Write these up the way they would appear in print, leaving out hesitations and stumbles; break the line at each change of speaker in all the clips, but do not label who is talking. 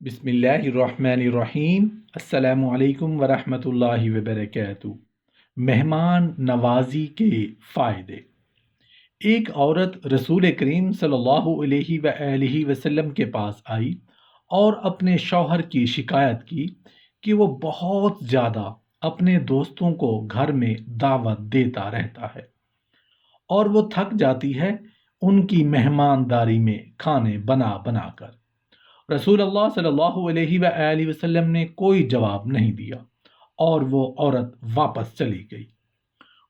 بسم اللہ الرحمن الرحیم۔ السلام علیکم ورحمۃ اللہ وبرکاتہ۔ مہمان نوازی کے فائدے۔ ایک عورت رسول کریم صلی اللہ علیہ وآلہ وسلم کے پاس آئی اور اپنے شوہر کی شکایت کی کہ وہ بہت زیادہ اپنے دوستوں کو گھر میں دعوت دیتا رہتا ہے اور وہ تھک جاتی ہے ان کی مہمانداری میں کھانے بنا بنا کر۔ رسول اللہ صلی اللہ علیہ وآلہ وسلم نے کوئی جواب نہیں دیا اور وہ عورت واپس چلی گئی۔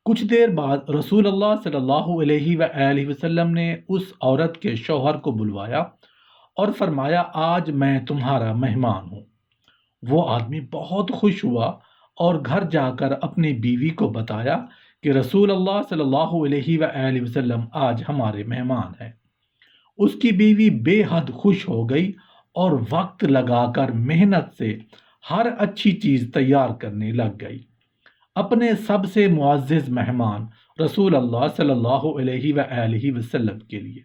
کچھ دیر بعد رسول اللہ صلی اللہ علیہ وآلہ وسلم نے اس عورت کے شوہر کو بلوایا اور فرمایا، آج میں تمہارا مہمان ہوں۔ وہ آدمی بہت خوش ہوا اور گھر جا کر اپنی بیوی کو بتایا کہ رسول اللہ صلی اللہ علیہ وآلہ وسلم آج ہمارے مہمان ہیں۔ اس کی بیوی بے حد خوش ہو گئی اور وقت لگا کر محنت سے ہر اچھی چیز تیار کرنے لگ گئی اپنے سب سے معزز مہمان رسول اللہ صلی اللہ علیہ وآلہ وسلم کے لیے۔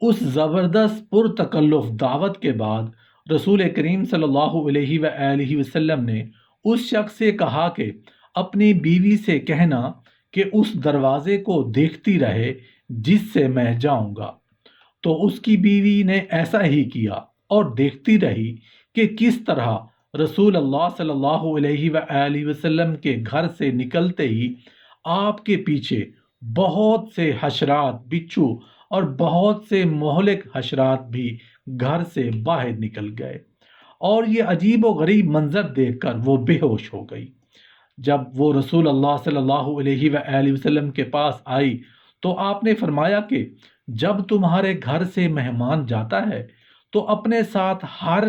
اس زبردست پرتکلف دعوت کے بعد رسول کریم صلی اللہ علیہ وآلہ وسلم نے اس شخص سے کہا کہ اپنی بیوی سے کہنا کہ اس دروازے کو دیکھتی رہے جس سے میں جاؤں گا۔ تو اس کی بیوی نے ایسا ہی کیا اور دیکھتی رہی کہ کس طرح رسول اللہ صلی اللہ علیہ وآلہ وسلم کے گھر سے نکلتے ہی آپ کے پیچھے بہت سے حشرات، بچھو اور بہت سے مہلک حشرات بھی گھر سے باہر نکل گئے، اور یہ عجیب و غریب منظر دیکھ کر وہ بے ہوش ہو گئی۔ جب وہ رسول اللہ صلی اللہ علیہ وآلہ وسلم کے پاس آئی تو آپ نے فرمایا کہ جب تمہارے گھر سے مہمان جاتا ہے تو اپنے ساتھ ہر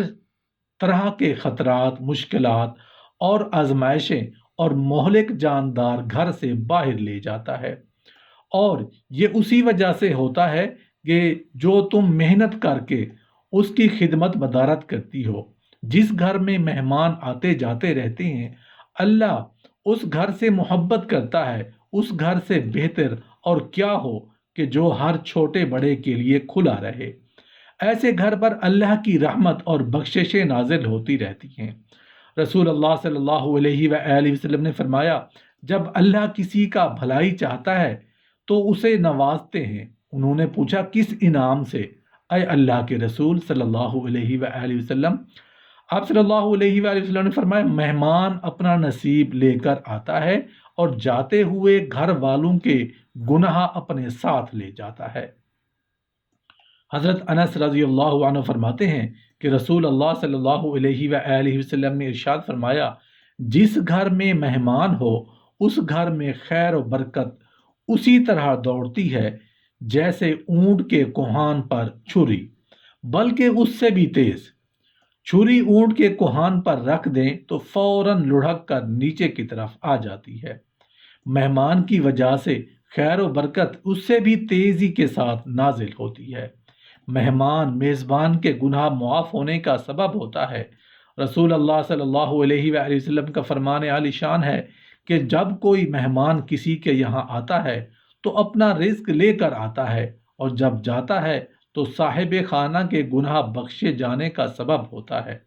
طرح کے خطرات، مشکلات اور آزمائشیں اور مہلک جاندار گھر سے باہر لے جاتا ہے، اور یہ اسی وجہ سے ہوتا ہے کہ جو تم محنت کر کے اس کی خدمت مدارت کرتی ہو۔ جس گھر میں مہمان آتے جاتے رہتے ہیں، اللہ اس گھر سے محبت کرتا ہے۔ اس گھر سے بہتر اور کیا ہو کہ جو ہر چھوٹے بڑے کے لیے کھلا رہے۔ ایسے گھر پر اللہ کی رحمت اور بخششیں نازل ہوتی رہتی ہیں۔ رسول اللہ صلی اللہ علیہ وآلہ وسلم نے فرمایا، جب اللہ کسی کا بھلائی چاہتا ہے تو اسے نوازتے ہیں۔ انہوں نے پوچھا، کس انعام سے اے اللہ کے رسول صلی اللہ علیہ وآلہ وسلم؟ آپ صلی اللہ علیہ وآلہ وسلم نے فرمایا، مہمان اپنا نصیب لے کر آتا ہے اور جاتے ہوئے گھر والوں کے گناہ اپنے ساتھ لے جاتا ہے۔ حضرت انس رضی اللہ عنہ فرماتے ہیں کہ رسول اللہ صلی اللہ علیہ وآلہ وسلم نے ارشاد فرمایا، جس گھر میں مہمان ہو اس گھر میں خیر و برکت اسی طرح دوڑتی ہے جیسے اونٹ کے کوہان پر چھری، بلکہ اس سے بھی تیز۔ چھری اونٹ کے کوہان پر رکھ دیں تو فوراً لڑھک کر نیچے کی طرف آ جاتی ہے۔ مہمان کی وجہ سے خیر و برکت اس سے بھی تیزی کے ساتھ نازل ہوتی ہے۔ مہمان میزبان کے گناہ معاف ہونے کا سبب ہوتا ہے۔ رسول اللہ صلی اللہ علیہ وآلہ وسلم کا فرمان عالی شان ہے کہ جب کوئی مہمان کسی کے یہاں آتا ہے تو اپنا رزق لے کر آتا ہے، اور جب جاتا ہے تو صاحب خانہ کے گناہ بخشے جانے کا سبب ہوتا ہے۔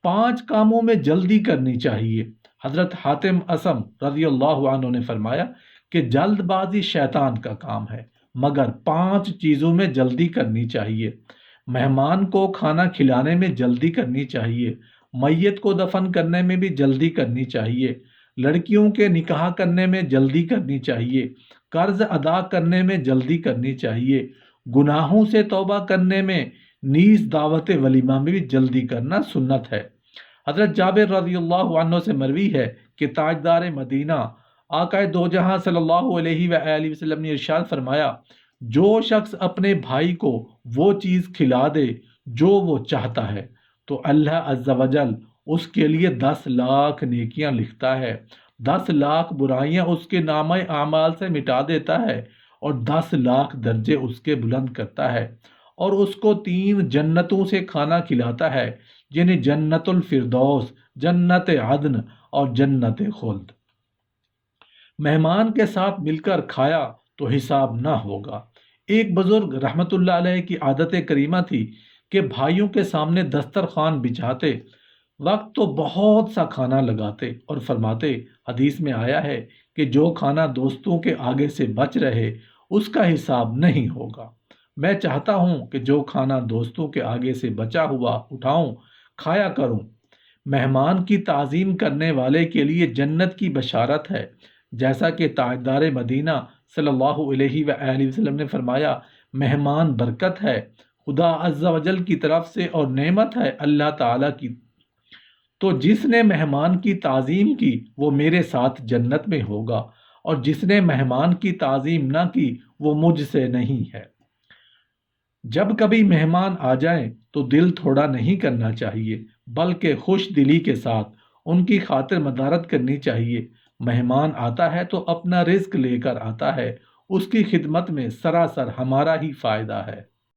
5 کاموں میں جلدی کرنی چاہیے۔ حضرت حاتم اسم رضی اللہ عنہ نے فرمایا کہ جلد بازی شیطان کا کام ہے، مگر 5 چیزوں میں جلدی کرنی چاہیے۔ مہمان کو کھانا کھلانے میں جلدی کرنی چاہیے، میت کو دفن کرنے میں بھی جلدی کرنی چاہیے، لڑکیوں کے نکاح کرنے میں جلدی کرنی چاہیے، قرض ادا کرنے میں جلدی کرنی چاہیے، گناہوں سے توبہ کرنے میں، نیز دعوت ولیمہ میں بھی جلدی کرنا سنت ہے۔ حضرت جابر رضی اللہ عنہ سے مروی ہے کہ تاجدار مدینہ آقا دو جہاں صلی اللہ علیہ وآلہ وسلم نے ارشاد فرمایا، جو شخص اپنے بھائی کو وہ چیز کھلا دے جو وہ چاہتا ہے تو اللہ عز و جل اس کے لیے 10 لاکھ نیکیاں لکھتا ہے، 10 لاکھ برائیاں اس کے نامہ اعمال سے مٹا دیتا ہے، اور 10 لاکھ درجے اس کے بلند کرتا ہے، اور اس کو 3 جنتوں سے کھانا کھلاتا ہے، یعنی جنت الفردوس، جنت عدن اور جنت خلد۔ مہمان کے ساتھ مل کر کھایا تو حساب نہ ہوگا۔ ایک بزرگ رحمت اللہ علیہ کی عادت کریمہ تھی کہ بھائیوں کے سامنے دسترخوان بچھاتے وقت تو بہت سا کھانا لگاتے اور فرماتے، حدیث میں آیا ہے کہ جو کھانا دوستوں کے آگے سے بچ رہے اس کا حساب نہیں ہوگا۔ میں چاہتا ہوں کہ جو کھانا دوستوں کے آگے سے بچا ہوا اٹھاؤں، کھایا کروں۔ مہمان کی تعظیم کرنے والے کے لیے جنت کی بشارت ہے، جیسا کہ تاجدار مدینہ صلی اللہ علیہ وآلہ وسلم نے فرمایا، مہمان برکت ہے خدا عز و جل کی طرف سے اور نعمت ہے اللہ تعالیٰ کی۔ تو جس نے مہمان کی تعظیم کی وہ میرے ساتھ جنت میں ہوگا، اور جس نے مہمان کی تعظیم نہ کی وہ مجھ سے نہیں ہے۔ جب کبھی مہمان آ جائیں تو دل تھوڑا نہیں کرنا چاہیے، بلکہ خوش دلی کے ساتھ ان کی خاطر مدارت کرنی چاہیے۔ مہمان آتا ہے تو اپنا رزق لے کر آتا ہے، اس کی خدمت میں سراسر ہمارا ہی فائدہ ہے۔